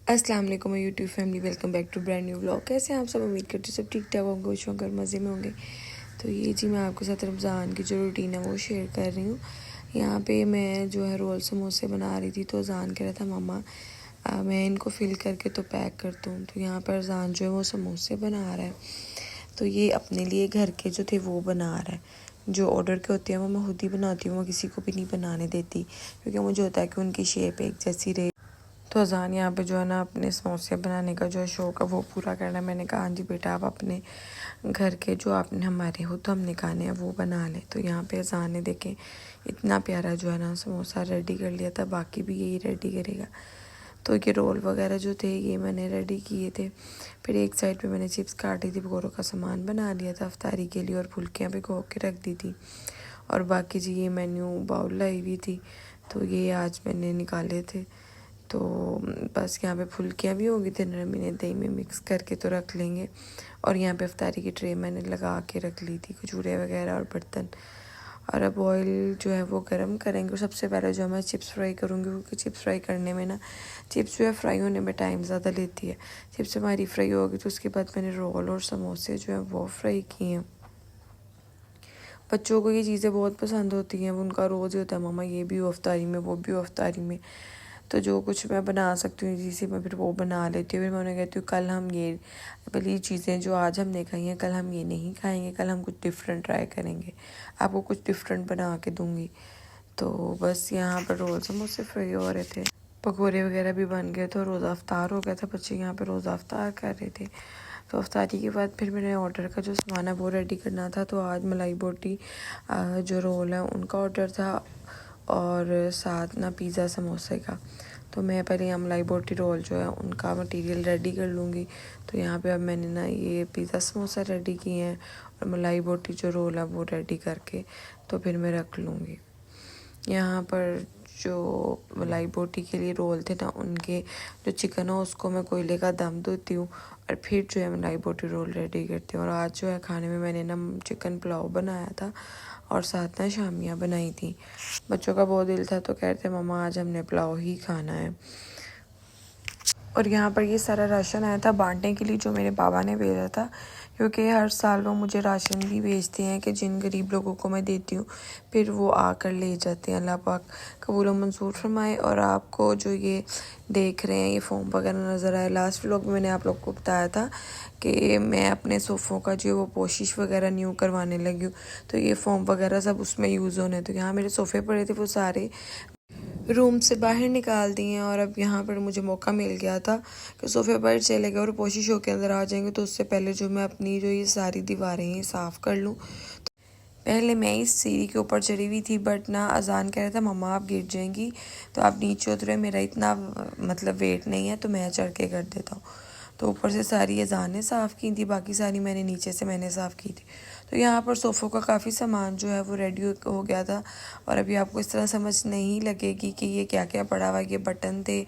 अस्सलाम वालेकुम YouTube family, welcome back to brand new vlog. कैसे हैं आप सब? उम्मीद करती हूँ सब ठीक ठाक होंगे, खुश होंगे और मज़े में होंगे। तो ये जी मैं आपके साथ रमज़ान की जो रूटीन है वो शेयर कर रही हूँ। यहाँ पे मैं जो है रोल समोसे बना रही थी, तो अज़ान कह रहा था मम्मा मैं इनको फिल करके तो पैक करता हूँ। तो यहाँ पर अज़ान जो है वो समोसे बना रहा है। तो ये अपने लिए घर के जो थे वो बना रहा है। जो ऑर्डर के होते हैं वो मैं खुद ही बनाती हूँ, वो किसी को भी नहीं बनाने देती, क्योंकि मुझे होता है कि उनकी शेप एक जैसी रहे। तो अज़ान यहाँ पे जो है ना अपने समोसे बनाने का जो है शौक़ है वो पूरा करना है। मैंने कहा हाँ जी बेटा, आप अपने घर के जो आपने हमारे हो तो हमने खाने हैं वो बना लें। तो यहाँ पे अज़ान ने देखें इतना प्यारा जो है ना समोसा रेडी कर लिया था, बाकी भी यही रेडी करेगा। तो ये रोल वगैरह जो थे ये मैंने रेडी किए थे। फिर एक साइड पे मैंने चिप्स काटी थी, पकौड़ों का सामान बना लिया था अफ्तारी के लिए, और फुल्कियाँ भिगो के रख दी थी। और बाकी जी ये मेन्यू बाउल लाई हुई थी, तो ये आज मैंने निकाले थे। तो बस यहाँ पे फुल्कियाँ भी होगी, तो नरमी दही में मिक्स करके तो रख लेंगे। और यहाँ पे अफ्तारी की ट्रे मैंने लगा के रख ली थी, खजूरें वगैरह और बर्तन। और अब ऑयल जो है वो गर्म करेंगे। और सबसे पहले जो मैं चिप्स फ्राई करूँगी, क्योंकि चिप्स फ्राई करने में ना चिप्स जो है फ्राई होने में टाइम ज़्यादा लेती है। चिप्स हमारी फ्राई होगी तो उसके बाद मैंने रोल और समोसे जो है वो फ्राई किए हैं। बच्चों को ये चीज़ें बहुत पसंद होती हैं, उनका रोज़ ही होता है मम्मा ये भी हो अफ्तारी में, वो भी हो अफ्तारी में। तो जो कुछ मैं बना सकती हूँ जिसे मैं फिर वो बना लेती हूँ। फिर मैं उन्हें कहती हूँ कल हम ये वाली चीज़ें जो आज हमने खाई हैं कल हम ये नहीं खाएंगे, कल हम कुछ डिफरेंट ट्राई करेंगे, आपको कुछ डिफरेंट बना के दूँगी। तो बस यहाँ पर रोल समोसे फ्राई हो रहे थे, पकौड़े वगैरह भी बन गए थे, रोज़ा अफ्तार हो गया था। बच्चे यहाँ पर रोज़ा अफ्तार कर रहे थे। तो अफ्तारी के बाद फिर मैंने ऑर्डर का जो सामान है वो रेडी करना था। तो आज मलाई बोटी जो रोल है उनका ऑर्डर था, और साथ ना पिज़्ज़ा समोसे का। तो मैं पहले यहाँ मलाई बोटी रोल जो है उनका मटेरियल रेडी कर लूँगी। तो यहाँ पे अब मैंने ना ये पिज़्ज़ा समोसा रेडी किए हैं, और मलाई बोटी जो रोल है वो रेडी करके तो फिर मैं रख लूँगी। यहाँ पर जो मलाई बोटी के लिए रोल थे ना, उनके जो चिकन हो उसको मैं कोयले का दम देती हूँ, और फिर जो है मलाई बोटी रोल रेडी करती हूँ। और आज जो है खाने में मैंने ना चिकन पुलाव बनाया था, और साथ ना शामियाँ बनाई थी। बच्चों का बहुत दिल था तो कहते मम्मा आज हमने पुलाव ही खाना है। और यहाँ पर ये सारा राशन आया था बांटने के लिए, जो मेरे बाबा ने भेजा था, क्योंकि हर साल वो मुझे राशन भी भेजते हैं कि जिन गरीब लोगों को मैं देती हूँ फिर वो आकर ले जाते हैं। अल्लाह पाक कबूल व मंजूर फरमाए। और आपको जो ये देख रहे हैं ये फॉर्म वगैरह नज़र आए, लास्ट व्लॉग में मैंने आप लोग को बताया था कि मैं अपने सोफ़ों का जो वो पोशिश वगैरह न्यू करवाने लगी हूँ, तो ये फॉर्म वगैरह सब उसमें यूज़ होने। तो यहाँ मेरे सोफ़े पड़े थे वो सारे रूम से बाहर निकाल दिए हैं। और अब यहाँ पर मुझे मौका मिल गया था कि सोफ़े पर चले गए और कोशिश हो के अंदर आ जाएंगे, तो उससे पहले जो मैं अपनी जो ये सारी दीवारें हैं साफ़ कर लूँ। पहले मैं इस सीढ़ी के ऊपर चढ़ी हुई थी, बट ना अज़ान कह रहा था मम्मा आप गिर जाएंगी, तो आप नीचे उतरे, मेरा इतना मतलब वेट नहीं है तो मैं चढ़ के कर देता हूँ। तो ऊपर से सारी अज़ानें साफ़ की थी, बाकी सारी मैंने नीचे से मैंने साफ़ की थी। तो यहाँ पर सोफ़ों का काफ़ी सामान जो है वो रेडी हो गया था। और अभी आपको इस तरह समझ नहीं लगेगी कि ये क्या क्या पड़ा हुआ, ये बटन थे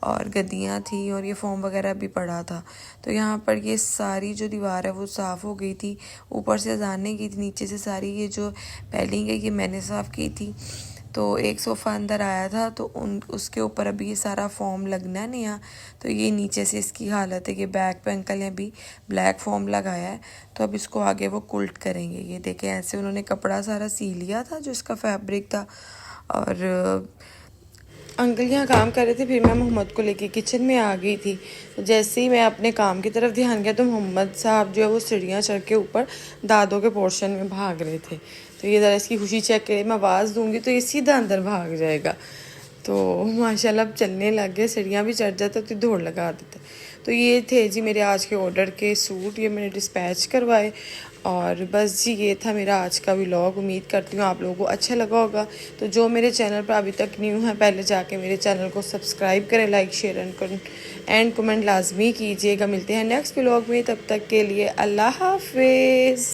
और गद्दियाँ थी और ये फोम वगैरह भी पड़ा था। तो यहाँ पर ये सारी जो दीवार है वो साफ़ हो गई थी, ऊपर से अज़ानें की थी, नीचे से सारी ये जो पैलिंग है ये मैंने साफ़ की थी। तो एक सोफ़ा अंदर आया था, तो उसके ऊपर अभी ये सारा फॉर्म लगना है नया। तो ये नीचे से इसकी हालत है कि बैक पे अंकल ने भी ब्लैक फॉर्म लगाया है, तो अब इसको आगे वो कुल्ट करेंगे। ये देखें ऐसे उन्होंने कपड़ा सारा सी लिया था जो इसका फैब्रिक था। और अंकल यहाँ काम कर रहे थे, फिर मैं मोहम्मद को लेके किचन में आ गई थी। तो जैसे ही मैं अपने काम की तरफ ध्यान गया तो मोहम्मद साहब जो है वो सीढ़ियाँ चढ़ के ऊपर दादों के पोर्शन में भाग रहे थे। तो ये ज़रा इसकी खुशी चेक करें, मैं आवाज़ दूंगी तो ये सीधा अंदर भाग जाएगा। तो माशाल्लाह अब चलने लग गए, सीढ़ियाँ भी चढ़ जाता तो दौड़ लगा देते। तो ये थे जी मेरे आज के ऑर्डर के सूट, ये मैंने डिस्पैच करवाए। और बस जी ये था मेरा आज का व्लॉग। उम्मीद करती हूँ आप लोगों को अच्छा लगा होगा। तो जो मेरे चैनल पर अभी तक न्यू है पहले जाके मेरे चैनल को सब्सक्राइब करें, लाइक शेयर एंड कमेंट लाजमी कीजिएगा। मिलते हैं नेक्स्ट व्लॉग में, तब तक के लिए अल्लाह हाफिज़।